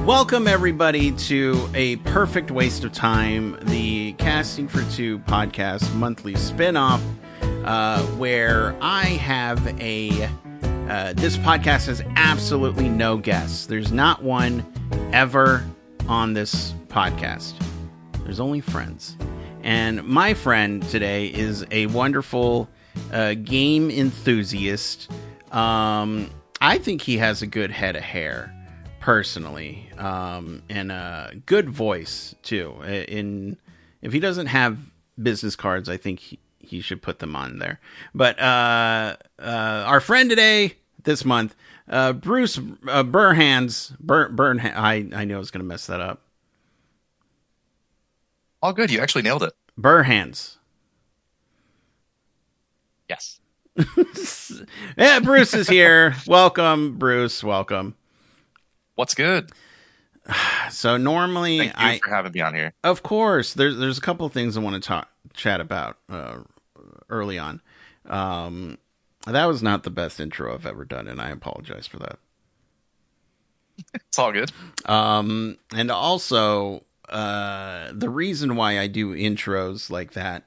Welcome, everybody, to A Perfect Waste of Time, the Casting for Two podcast monthly spinoff, where I have this podcast has absolutely no guests. There's not one ever on this podcast. There's only friends. And my friend today is a wonderful game enthusiast. I think he has a good head of hair, personally, and a good voice too. If he doesn't have business cards, I think he should put them on there. But our friend today, this month, Bruce Burhans. I knew I was going to mess that up. All good. You actually nailed it. Burhans. Yes. Yeah, Bruce is here. Welcome, Bruce. Welcome. What's good? So normally, Thank you for having me on here. Of course, there's a couple of things I want to chat about early on. That was not the best intro I've ever done, and I apologize for that. It's all good. And also, the reason why I do intros like that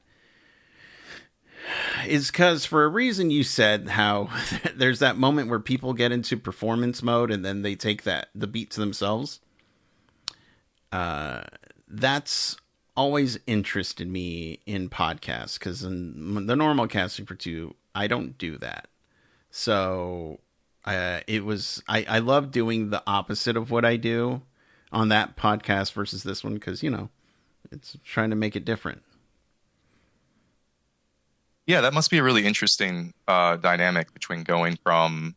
is because, for a reason you said, how there's that moment where people get into performance mode and then they take the beat to themselves. That's always interested me in podcasts, because in the normal Casting for Two, I don't do that. So I love doing the opposite of what I do on that podcast versus this one, because, it's trying to make it different. Yeah, that must be a really interesting dynamic between going from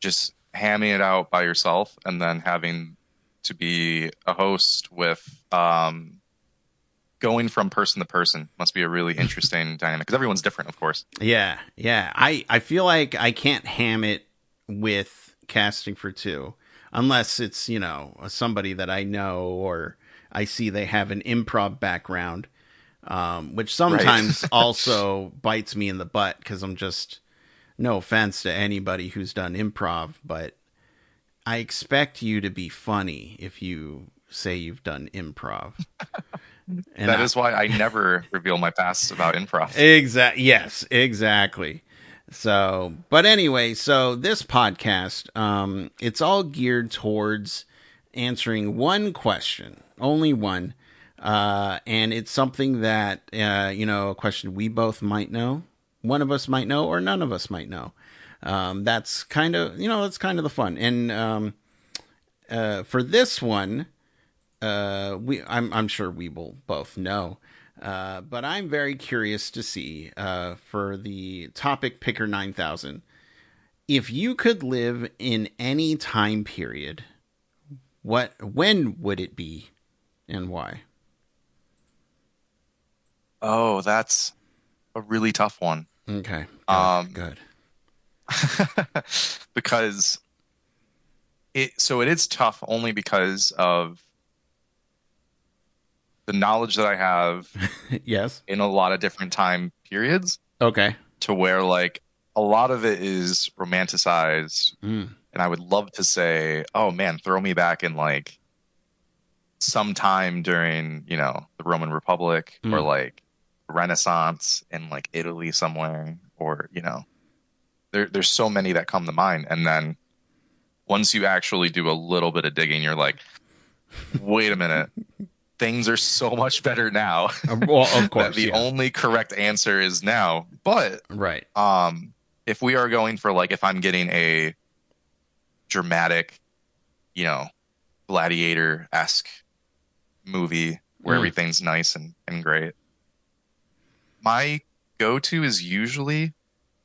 just hamming it out by yourself and then having to be a host with going from person to person. Must be a really interesting dynamic, because everyone's different, of course. Yeah. I feel like I can't ham it with Casting for Two unless it's, somebody that I know or I see they have an improv background. Which sometimes also bites me in the butt, because I'm just, no offense to anybody who's done improv, but I expect you to be funny if you say you've done improv. And that is why I never reveal my past about improv. Yes, exactly. So, but anyway, so this podcast, it's all geared towards answering one question, only one. And it's something that, a question we both might know, one of us might know, or none of us might know. That's kind of, that's kind of the fun. And, for this one, I'm sure we will both know, but I'm very curious to see, for the topic Picker 9000, if you could live in any time period, when would it be and why? Oh, that's a really tough one. Okay. Good. Because it is tough only because of the knowledge that I have. Yes. In a lot of different time periods. Okay. To where, like, a lot of it is romanticized. Mm. And I would love to say, oh man, throw me back in like sometime during, the Roman Republic, or like Renaissance in like Italy somewhere, or there's so many that come to mind. And then once you actually do a little bit of digging, you're like, wait a minute, things are so much better now. Well, of course, that the only correct answer is now. But right, if we are going for, like, if I'm getting a dramatic, gladiator-esque movie where everything's nice and great, my go-to is usually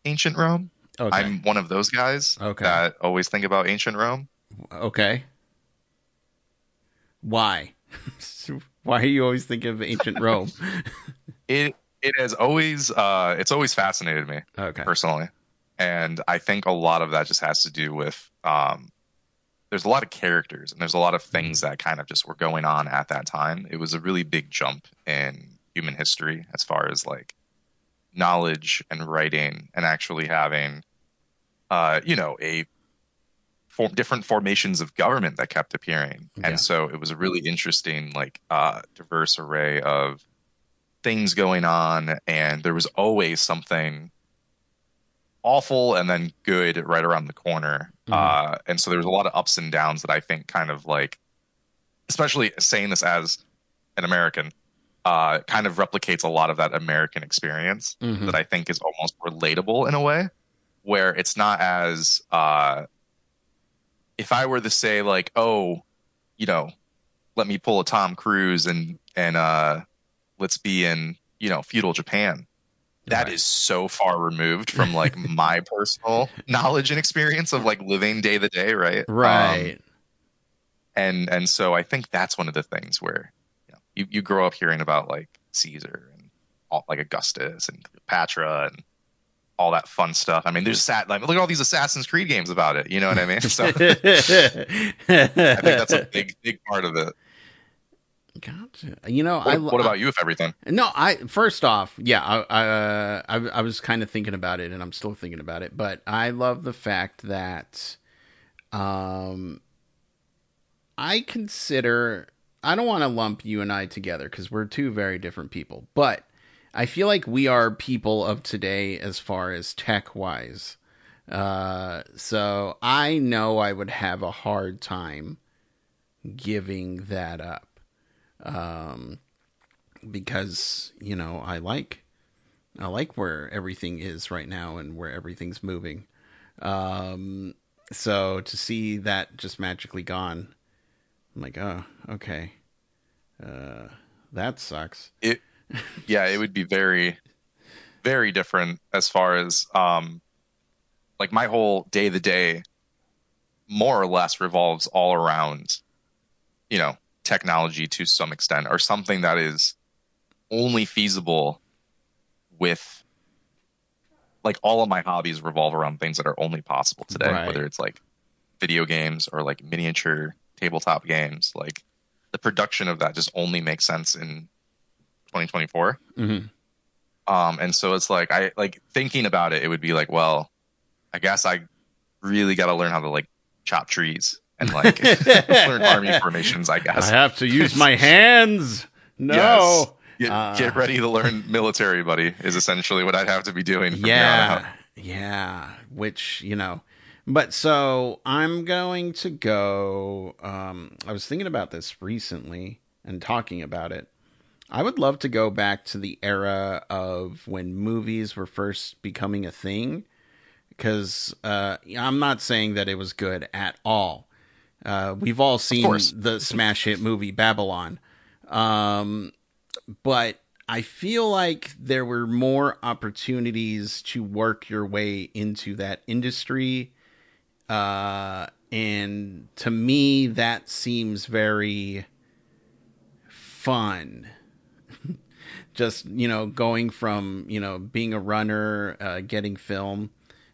ancient Rome. Okay. I'm one of those guys that always think about ancient Rome. Okay. Why? Why are you always thinking of ancient Rome? It has always it's always fascinated me, personally, and I think a lot of that just has to do with there's a lot of characters and there's a lot of things that kind of just were going on at that time. It was a really big jump in human history as far as like knowledge and writing and actually having a different formations of government that kept appearing. Yeah. And so it was a really interesting, like, diverse array of things going on. And there was always something awful and then good right around the corner. And so there was a lot of ups and downs that I think kind of like, especially saying this as an American, kind of replicates a lot of that American experience that I think is almost relatable in a way, where it's not as, if I were to say like, oh, you know, let me pull a Tom Cruise and let's be in, you know, feudal Japan. That is so far removed from like my personal knowledge and experience of like living day to day, right? Right. And so I think that's one of the things where, you know, you grow up hearing about like Caesar and like Augustus and Cleopatra and all that fun stuff. I mean, there's like, look at all these Assassin's Creed games about it. You know what I mean? So I think that's a big part of it. Gotcha. You know, what about you, if everything? No, first off, yeah, I was kind of thinking about it, and I'm still thinking about it. But I love the fact that, I don't want to lump you and I together because we're two very different people, but I feel like we are people of today as far as tech wise. So I know I would have a hard time giving that up. Because, you know, I like where everything is right now and where everything's moving. So to see that just magically gone, I'm like, oh, okay. That sucks. It would be very, very different as far as, like my whole day to day more or less revolves all around, you know, technology to some extent, or something that is only feasible with, like, all of my hobbies revolve around things that are only possible today, whether it's like video games or like miniature tabletop games. Like the production of that just only makes sense in 2024. And so it's like, I like thinking about it, it would be like, well, I guess I really got to learn how to like chop trees and like learn army formations, I guess. I have to use my hands. No. Yes. Get ready to learn military, buddy, is essentially what I'd have to be doing from here on out. Yeah. Which, you know, but so I'm going to go, I was thinking about this recently and talking about it. I would love to go back to the era of when movies were first becoming a thing, because I'm not saying that it was good at all. We've all seen the smash hit movie Babylon. But I feel like there were more opportunities to work your way into that industry. And to me, that seems very fun. Just, you know, going from, you know, being a runner, getting film,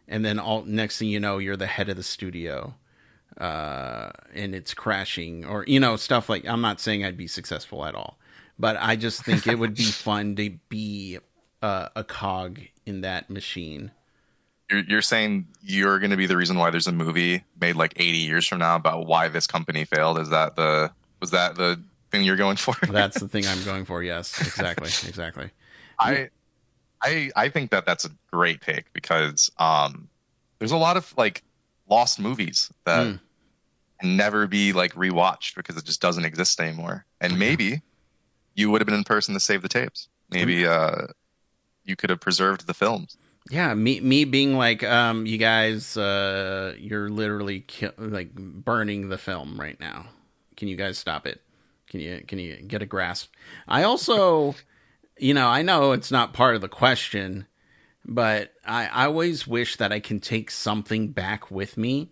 and then next thing you know, you're the head of the studio. And it's crashing, or, you know, stuff like, I'm not saying I'd be successful at all, but I just think it would be fun to be a cog in that machine. You're saying you're going to be the reason why there's a movie made like 80 years from now about why this company failed? Was that the thing you're going for? That's the thing I'm going for. Yes, exactly. I think that's a great pick because there's a lot of like lost movies that can never be like rewatched because it just doesn't exist anymore. And maybe you would have been in person to save the tapes. Maybe you could have preserved the films. Yeah, me being like, you guys, you're literally like burning the film right now. Can you guys stop it? Can you get a grasp? I also, you know, I know it's not part of the question, but I always wish that I can take something back with me.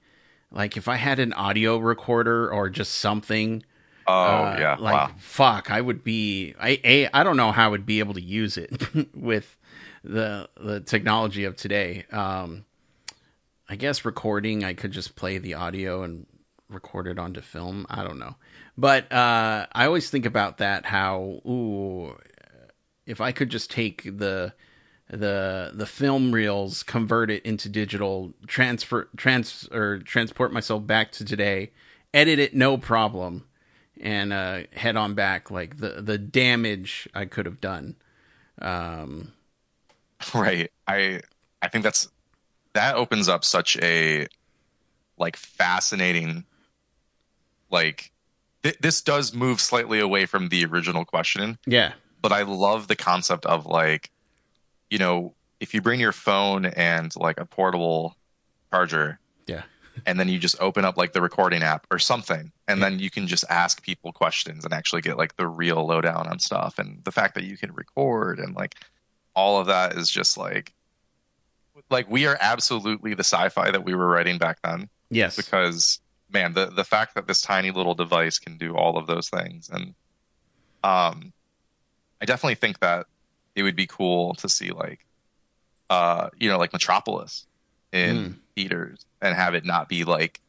Like if I had an audio recorder or just something. Yeah. Like, wow. Fuck, I would be, I don't know how I would be able to use it with the technology of today. I guess recording, I could just play the audio and record it onto film. I don't know. But I always think about that, how, if I could just take the the film reels, convert it into digital, transport myself back to today, edit it no problem, and head on back. Like the damage I could have done. Right. I think that opens up such a like fascinating like this does move slightly away from the original question, Yeah. but I love the concept of like, you know, if you bring your phone and like a portable charger, Yeah. and then you just open up like the recording app or something, and Yeah. then you can just ask people questions and actually get like the real lowdown on stuff. And the fact that you can record and like all of that is just like we are absolutely the sci-fi that we were writing back then. Yes. Because man, the fact that this tiny little device can do all of those things, and I definitely think that it would be cool to see like you know, like Metropolis in theaters and have it not be like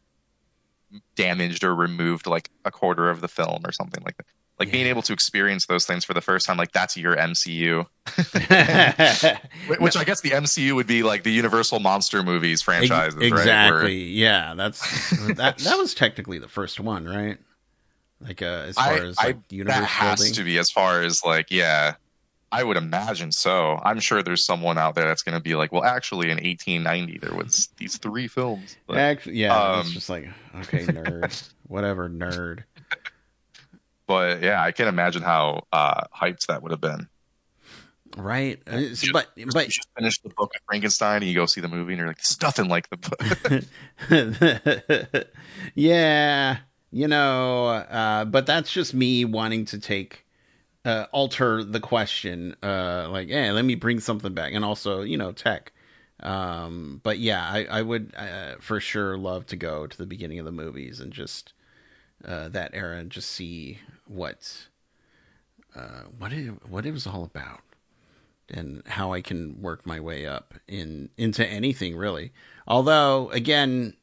damaged or removed like a quarter of the film or something like that. Like being able to experience those things for the first time, like that's your MCU. Which I guess the MCU would be like the Universal Monster Movies franchises, exactly. right? Yeah, that was technically the first one, right? Like as far as like universe that has building. to be as far as like, yeah, I would imagine so. I'm sure there's someone out there that's going to be like, well, actually, in 1890 there was these 3 films. But, actually, yeah, it's just like, okay, nerd, whatever, nerd. But yeah, I can imagine how hyped that would have been. Right, but you just finish the book of Frankenstein and you go see the movie and you're like, there's nothing like the book. Yeah, you know, but that's just me wanting to alter the question, like, hey, let me bring something back, and also, you know, tech. But yeah, I would for sure love to go to the beginning of the movies and just that era and just see what it was all about and how I can work my way up into anything really. Although again,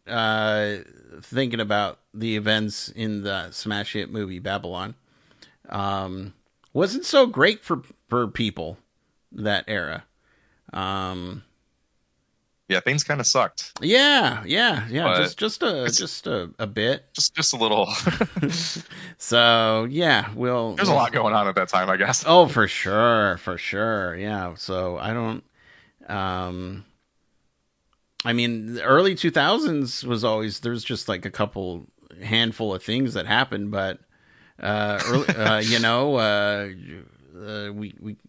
thinking about the events in the smash hit movie Babylon, wasn't so great for people that era. Yeah, things kind of sucked. Yeah. But Just a bit. Just a little. So yeah, there's a lot going on at that time, I guess. Oh, for sure. Yeah. So I don't. I mean, the early 2000s was always there's just like a handful of things that happened, but you know,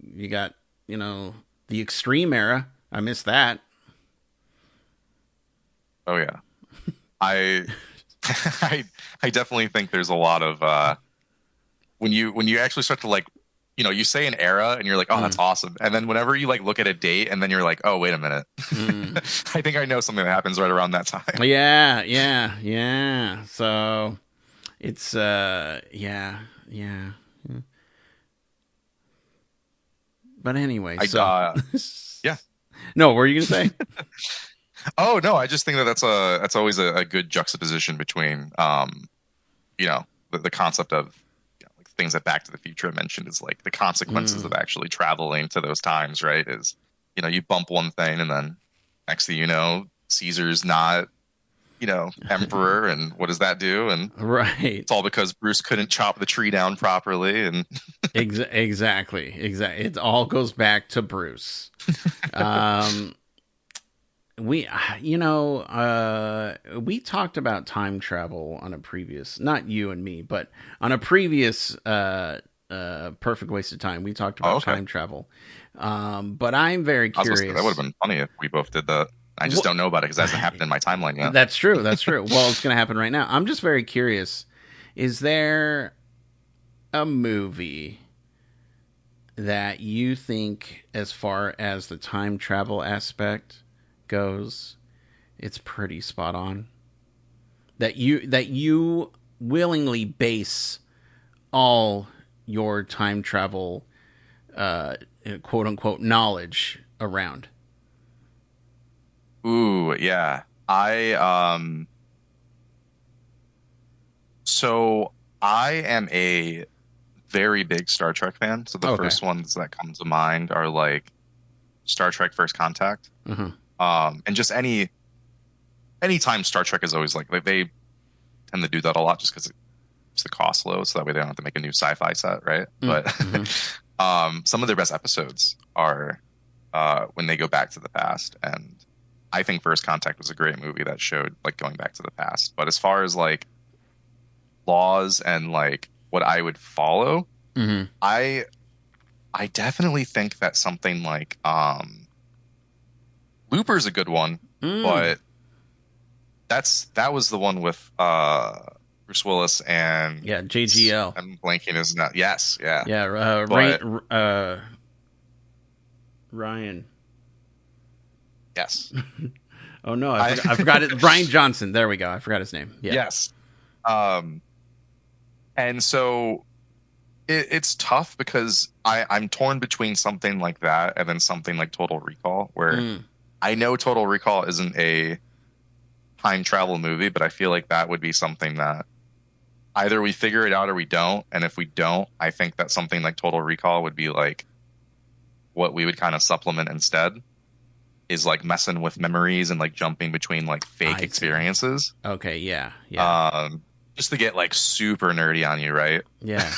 you got, you know, the extreme era. I miss that. Oh yeah, I definitely think there's a lot of when you actually start to like, you know, you say an era and you're like, oh, that's awesome, and then whenever you like look at a date and then you're like, oh, wait a minute, I think I know something that happens right around that time. Yeah. So it's yeah. But anyway, yeah. No, what were you gonna say? Oh no, I just think that's always a good juxtaposition between you know, the concept of, you know, like things that Back to the Future mentioned is like the consequences of actually traveling to those times, right? Is, you know, you bump one thing and then next thing you know, Caesar's not, you know, emperor, and what does that do? And right, it's all because Bruce couldn't chop the tree down properly, and exactly. It all goes back to Bruce. We talked about time travel on a previous, not you and me, but on a previous Perfect Waste of Time. We talked about time travel. But I'm very curious. That would have been funny if we both did that. I just don't know about it because it hasn't happened in my timeline yet. That's true. Well, it's going to happen right now. I'm just very curious. Is there a movie that you think, as far as the time travel aspect goes, it's pretty spot on? That you willingly base all your time travel quote unquote knowledge around? Ooh, yeah. So I am a very big Star Trek fan. So the first ones that come to mind are like Star Trek First Contact. And just anytime Star Trek is always like they tend to do that a lot just because it's the cost low, so that way they don't have to make a new sci-fi set, right? But some of their best episodes are when they go back to the past, and I think First Contact was a great movie that showed like going back to the past. But as far as like laws and like what I would follow, I definitely think that something like Looper's a good one, but that was the one with Bruce Willis and JGL. I'm blanking his name. Yes, yeah, Ryan. Yes. Oh no, I forgot it. Brian Johnson. There we go. I forgot his name. Yeah. Yes. And so it's tough because I'm torn between something like that and then something like Total Recall, where I know Total Recall isn't a time travel movie, but I feel like that would be something that either we figure it out or we don't. And if we don't, I think that something like Total Recall would be like what we would kind of supplement instead, is like messing with memories and like jumping between like fake experiences. Okay, yeah. Just to get like super nerdy on you, right? Yeah.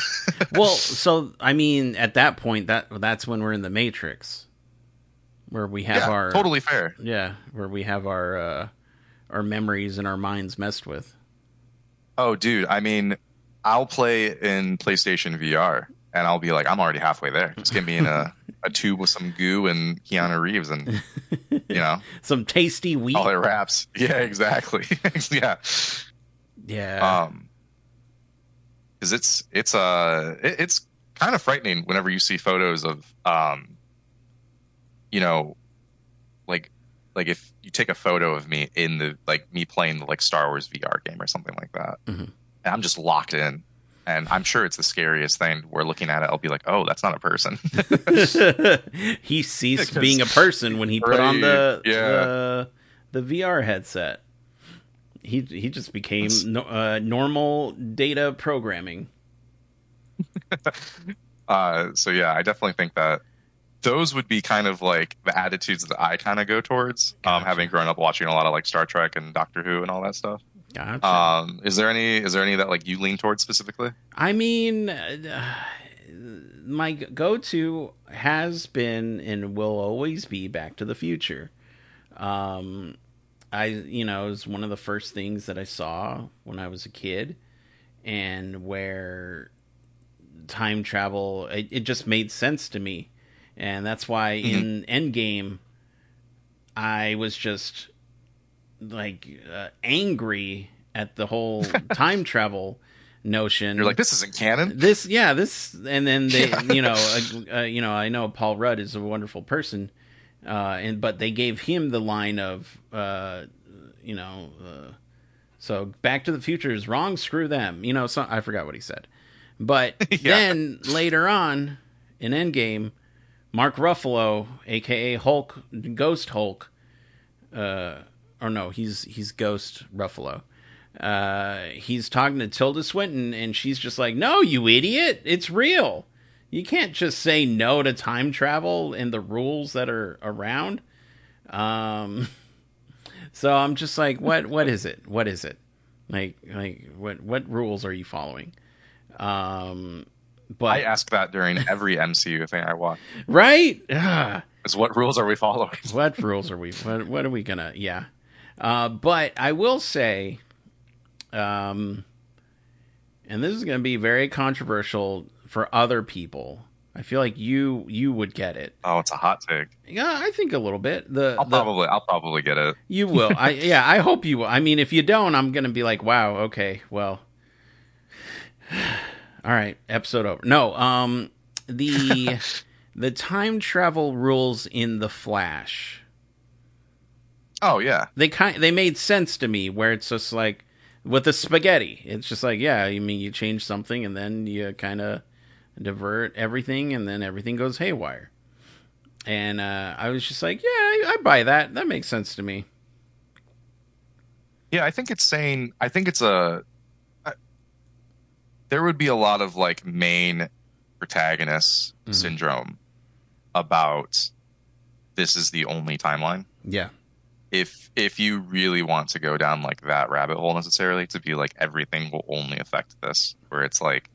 Well, so I mean, at that point, that's when we're in the Matrix, where we have our totally fair. Yeah, where we have our memories and our minds messed with. Oh, dude! I mean, I'll play in PlayStation VR, and I'll be like, I'm already halfway there. Just get me in a tube with some goo and Keanu Reeves, and some tasty wheat. All it wraps. Yeah, exactly. Yeah. Yeah. Because it's kind of frightening whenever you see photos of like if you take a photo of me in the like me playing the like Star Wars VR game or something like that, and I'm just locked in, and I'm sure it's the scariest thing. We're looking at it, I'll be like, oh, that's not a person. He ceased being a person when he put on the VR headset. He just became normal data programming. So yeah, I definitely think that those would be kind of like the attitudes that I kind of go towards, having grown up watching a lot of like Star Trek and Doctor Who and all that stuff. Gotcha. Is there any that like you lean towards specifically? I mean, my go-to has been and will always be Back to the Future. It was one of the first things that I saw when I was a kid, and where time travel, it just made sense to me. And that's why in Endgame, I was just like angry at the whole time travel notion. You're like, this isn't canon. And then they, I know Paul Rudd is a wonderful person. But they gave him the line of, so Back to the Future is wrong, screw them. So I forgot what he said. But then later on in Endgame, Mark Ruffalo, a.k.a. Hulk, Ghost Hulk, he's Ghost Ruffalo. He's talking to Tilda Swinton, and she's just like, no, you idiot, it's real. You can't just say no to time travel and the rules that are around. So I'm just like, what is it? What is it? Like what rules are you following? But I ask that during every MCU thing I watch. Right? Is what rules are we following? What rules are we? What are we gonna? Yeah. But I will say, and this is going to be very controversial for other people. I feel like you would get it. Oh, it's a hot take. Yeah, I think a little bit. I'll probably get it. You will. I hope you will. I mean, if you don't, I'm going to be like, wow, okay, well, all right, episode over. No, the time travel rules in The Flash. Oh yeah, they made sense to me, where it's just like with the spaghetti. It's just like, yeah, I mean, you change something and then you kind of divert everything, and then everything goes haywire. And I was just like, yeah, I buy that. That makes sense to me. Yeah, I think it's there would be a lot of like main protagonist syndrome about this is the only timeline. Yeah. If you really want to go down like that rabbit hole necessarily, to be like everything will only affect this, where it's like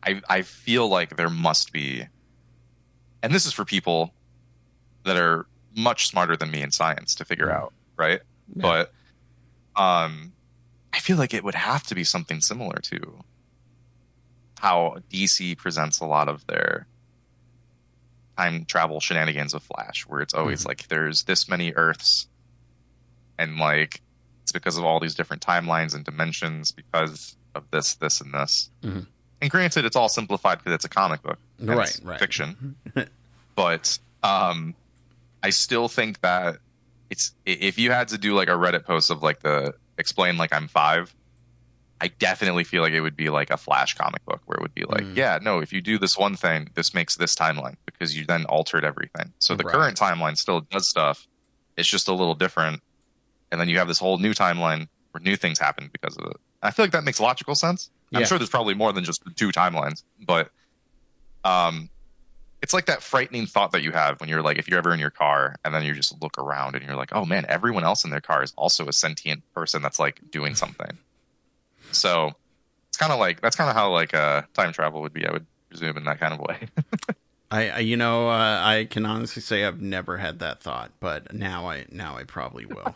I feel like there must be, and this is for people that are much smarter than me in science to figure out, right? Yeah. But I feel like it would have to be something similar to how DC presents a lot of their time travel shenanigans with Flash, where it's always like there's this many Earths, and like it's because of all these different timelines and dimensions because of this, this, and this. And granted, it's all simplified because it's a comic book, Right. fiction. But I still think that it's, if you had to do like a Reddit post of like the explain like I'm 5, I definitely feel like it would be like a Flash comic book where it would be like, yeah, no, if you do this one thing, this makes this timeline because you then altered everything. So the current timeline still does stuff. It's just a little different. And then you have this whole new timeline where new things happen because of it. I feel like that makes logical sense. I'm sure there's probably more than just the 2 timelines, but it's like that frightening thought that you have when you're like, if you're ever in your car and then you just look around and you're like, oh man, everyone else in their car is also a sentient person that's like doing something. So it's kind of like, that's kind of how like time travel would be, I would presume, in that kind of way. I can honestly say I've never had that thought, but now I probably will.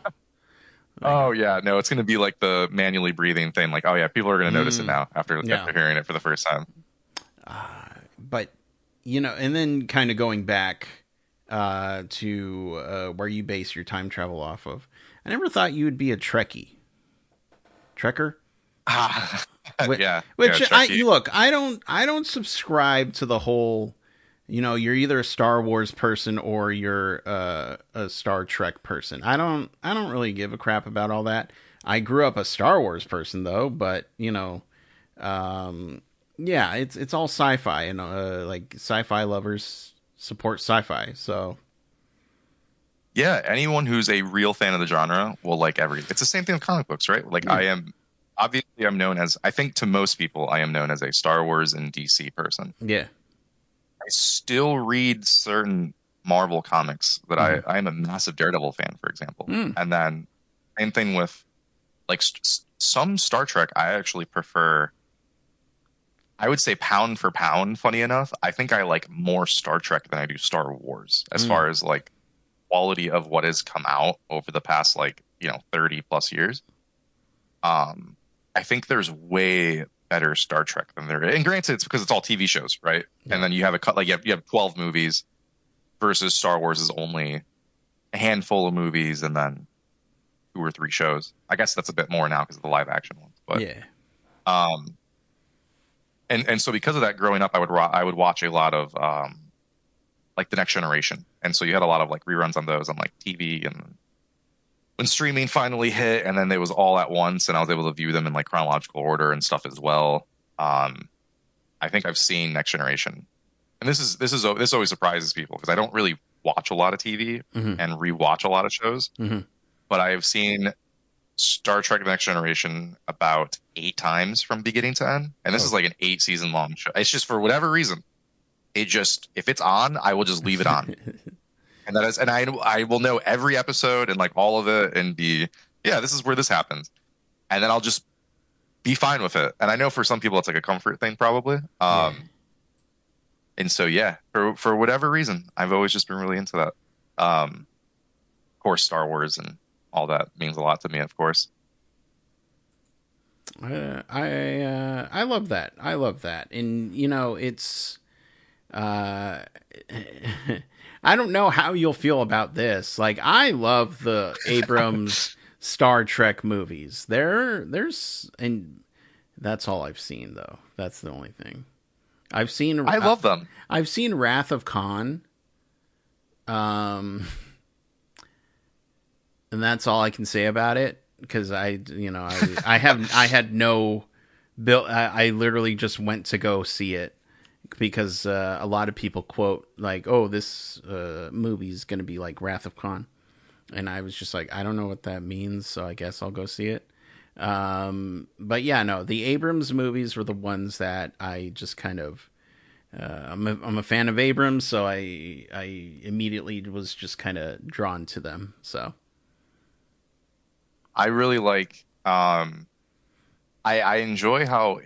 Oh yeah, no, it's going to be like the manually breathing thing. Like, oh yeah, people are going to notice it now after hearing it for the first time. But and then kind of going back to where you base your time travel off of, I never thought you would be a Trekkie. Trekker? Yeah. Which I don't subscribe to the whole, you're either a Star Wars person or you're a Star Trek person. I don't really give a crap about all that. I grew up a Star Wars person though, but yeah, it's all sci-fi, and like sci-fi lovers support sci-fi. So yeah, anyone who's a real fan of the genre will like everything. It's the same thing with comic books, right? Like I'm known as, I think to most people, I am known as a Star Wars and DC person. Yeah. I still read certain Marvel comics that I am a massive Daredevil fan, for example. And then same thing with like some Star Trek. I actually prefer, I would say pound for pound, funny enough, I think I like more Star Trek than I do Star Wars as far as like quality of what has come out over the past 30 plus years. I think there's way better Star Trek than there is. And granted, it's because it's all TV shows, right? Yeah. And then you have you have 12 movies versus Star Wars is only a handful of movies and then 2 or 3 shows. I guess that's a bit more now because of the live action ones. But yeah. And so because of that, growing up, I would watch a lot of like The Next Generation, and so you had a lot of like reruns on those on like TV, and when streaming finally hit, and then they was all at once, and I was able to view them in like chronological order and stuff as well. I think I've seen Next Generation, and this always surprises people because I don't really watch a lot of TV and rewatch a lot of shows, but I have seen Star Trek: The Next Generation about 8 times from beginning to end, and this is like an 8-season long show. It's just for whatever reason, if it's on, I will just leave it on. And I will know every episode and like all of it and this is where this happens. And then I'll just be fine with it. And I know for some people it's like a comfort thing probably. And so, yeah, for whatever reason, I've always just been really into that. Of course, Star Wars and all that means a lot to me, of course. I love that. I love that. And, it's, I don't know how you'll feel about this. Like, I love the Abrams Star Trek movies. And that's all I've seen, though. That's the only thing I love them. I've seen Wrath of Khan. And that's all I can say about it. Because I had no bill. I literally just went to go see it. Because a lot of people quote like, "Oh, this movie's going to be like Wrath of Khan," and I was just like, "I don't know what that means, so I guess I'll go see it." But yeah, no, the Abrams movies were the ones that I just kind of I'm a fan of Abrams, so I immediately was just kind of drawn to them. So I really like. I enjoy how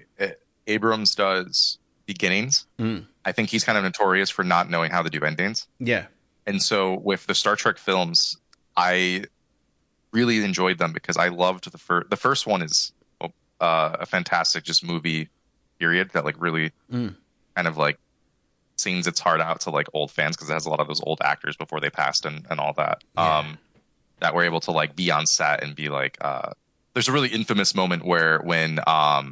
Abrams does beginnings. I think he's kind of notorious for not knowing how to do endings. yeah, And so with the Star Trek films, I really enjoyed them because I loved the first one is a fantastic just movie period that like really kind of like sings its heart out to like old fans because it has a lot of those old actors before they passed and all that. Yeah. That were able to like be on set and be like there's a really infamous moment where when oh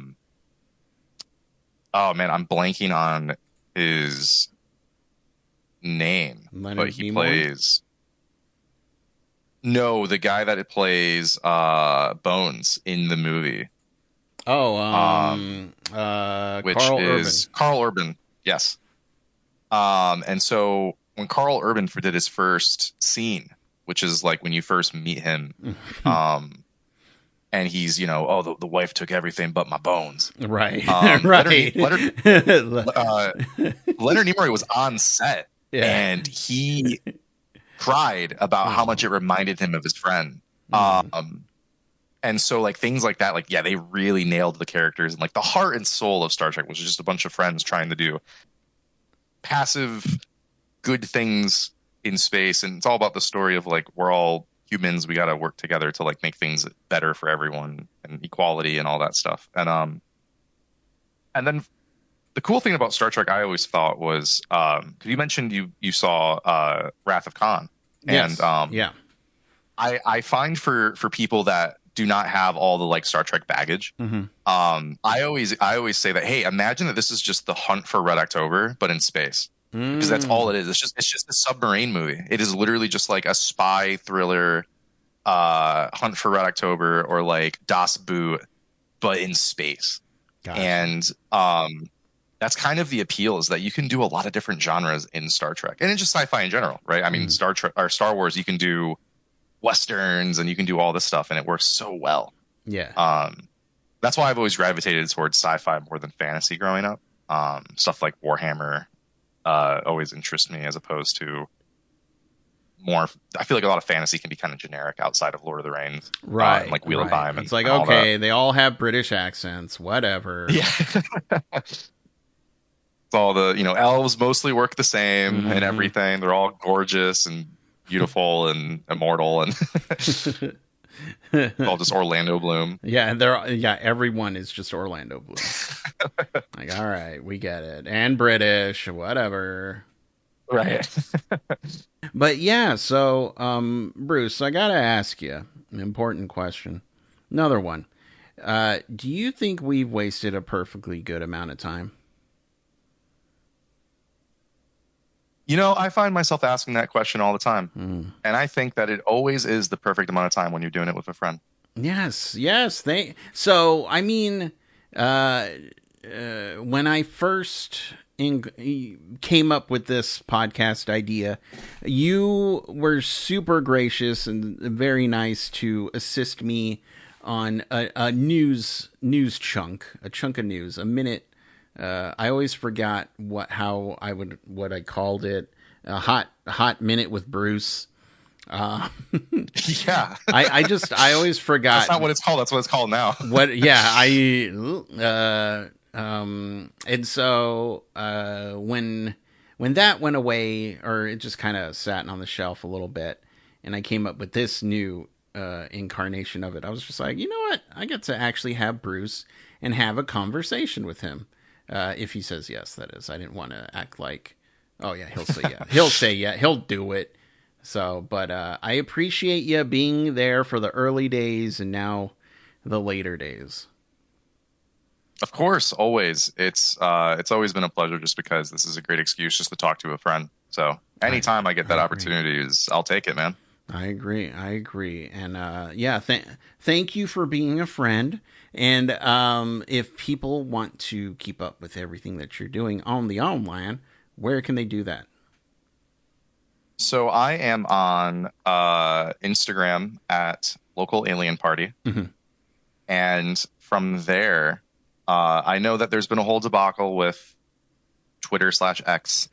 man, I'm blanking on his name, Leonard but he Nimoy? plays no, the guy that it plays Bones in the movie. Oh, Which Carl is Urban. Carl Urban. Yes. And so when Carl Urban did his first scene, which is like when you first meet him, and he's, you know, oh, the wife took everything but my bones. Right, Leonard, right. Leonard Nimoy was on set, Yeah. and he cried about how much it reminded him of his friend. And so like things like that, like, yeah, they really nailed the characters, and like the heart and soul of Star Trek was just a bunch of friends trying to do passive good things in space. And it's all about the story of like, we're all humans. We got to work together to like make things better for everyone and equality and all that stuff. And then the cool thing about Star Trek, I always thought was, cause you mentioned you saw, Wrath of Khan. Yes. And, yeah. I find for people that do not have all the like Star Trek baggage. I always say that, hey, imagine that this is just the Hunt for Red October, but in space, because that's all it is. It's just a submarine movie. It is literally just like a spy thriller, Hunt for Red October, or like Das Boot, but in space. Gotcha. And that's kind of the appeal, is that you can do a lot of different genres in Star Trek, and in just sci-fi in general, right? I mean, Star Trek or Star Wars, you can do Westerns and you can do all this stuff, and it works so well. Yeah. That's why I've always gravitated towards sci-fi more than fantasy growing up. Stuff like Warhammer always interests me, as opposed to more. I feel like a lot of fantasy can be kind of generic outside of Lord of the Rings, Right. like Wheel of Time. It's like, and all okay, they all have British accents, whatever. Yeah. It's all the, you know, elves mostly work the same and everything. They're all gorgeous and beautiful and immortal, and all just Orlando Bloom. Yeah, everyone is just Orlando Bloom. Like, all right, we get it. And British, whatever. Right. But yeah, so Bruce, I gotta ask you an important question. Another one. Do you think we've wasted a perfectly good amount of time? You know, I find myself asking that question all the time. And I think that it always is the perfect amount of time when you're doing it with a friend. Yes. So, I mean, when I first came up with this podcast idea, you were super gracious and very nice to assist me on a news chunk, a chunk of news, a minute. I always forgot what I called it, a hot minute with Bruce. Yeah, I always forgot. That's not what it's called. That's what it's called now. And so when that went away, or it just kind of sat on the shelf a little bit, and I came up with this new incarnation of it, I was just like, you know what? I get to actually have Bruce and have a conversation with him. If he says yes, that is. I didn't want to act like, oh yeah, he'll say yeah. He'll say yeah. He'll do it. So, but I appreciate you being there for the early days and now the later days. Of course, always. It's always been a pleasure, just because this is a great excuse just to talk to a friend. So anytime I get that opportunity, I'll take it, man. I agree. And yeah, thank you for being a friend. And if people want to keep up with everything that you're doing on the online, where can they do that? So I am on Instagram at Local Alien Party. And from there, I know that there's been a whole debacle with Twitter/X/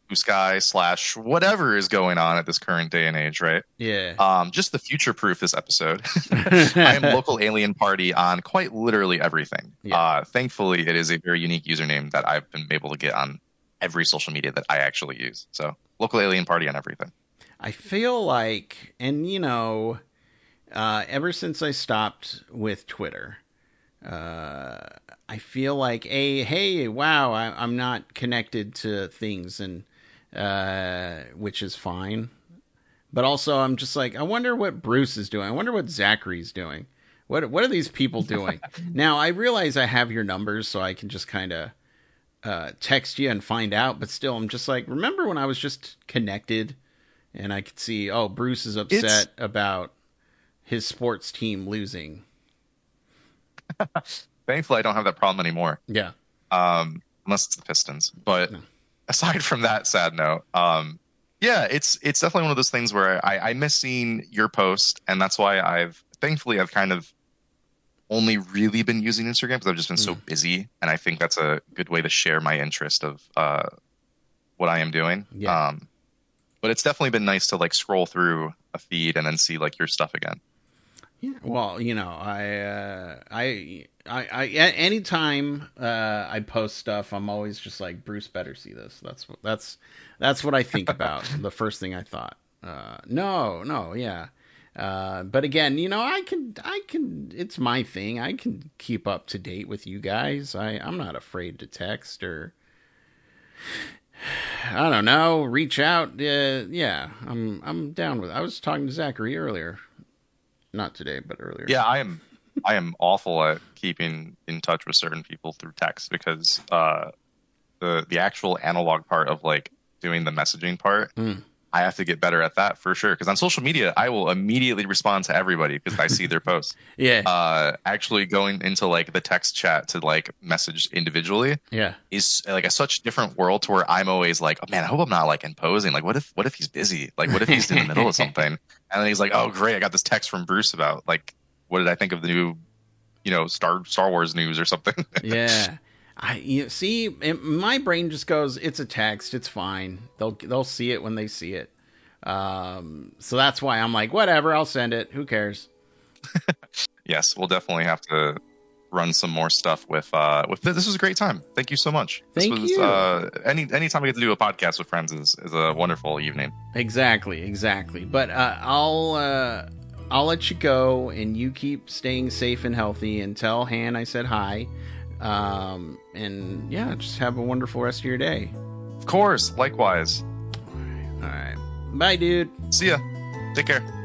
Blue Sky / whatever is going on at this current day and age, right? Yeah. Just to future-proof this episode, I am local alien party on quite literally everything. Yeah. Thankfully, it is a very unique username that I've been able to get on every social media that I actually use. So local alien party on everything. I feel like, and ever since I stopped with Twitter, I feel like hey, wow, I'm not connected to things, and which is fine. But also, I'm just like, I wonder what Bruce is doing. I wonder what Zachary's doing. What are these people doing? Now, I realize I have your numbers, so I can just kind of text you and find out. But still, I'm just like, remember when I was just connected and I could see, oh, Bruce is upset about his sports team losing. Thankfully, I don't have that problem anymore. Yeah. Unless it's the Pistons. But aside from that sad note, yeah, it's definitely one of those things where I miss seeing your post, and that's why I've kind of only really been using Instagram because I've just been so busy, and I think that's a good way to share my interest of what I am doing. Yeah. But it's definitely been nice to like scroll through a feed and then see like your stuff again. Yeah, well, I anytime I post stuff, I'm always just like, Bruce better see this. That's what I think about. The first thing I thought. No, yeah. But again, I can. It's my thing. I can keep up to date with you guys. I'm not afraid to text or, I don't know, reach out. Yeah, I'm down with it. I was talking to Zachary earlier. Not today, but earlier. Yeah, I am awful at keeping in touch with certain people through text because the actual analog part of like doing the messaging part, I have to get better at that for sure. Because on social media, I will immediately respond to everybody because I see their posts. Yeah. Actually going into like the text chat to like message individually, is like a such different world to where I'm always like, oh man, I hope I'm not like imposing. Like, what if he's busy? Like, what if he's in the middle of something? And then he's like, oh great, I got this text from Bruce about like, what did I think of the new, Star Wars news or something? Yeah. My brain just goes, it's a text, it's fine. They'll see it when they see it. So that's why I'm like, whatever, I'll send it. Who cares? Yes, we'll definitely have to run some more stuff with this. This was a great time. Thank you so much. Thank you. Anytime we get to do a podcast with friends is a wonderful evening. Exactly. But I'll let you go, and you keep staying safe and healthy, and tell Han I said hi. And yeah, just have a wonderful rest of your day. Of course, likewise. All right. Bye, dude. See ya. Take care.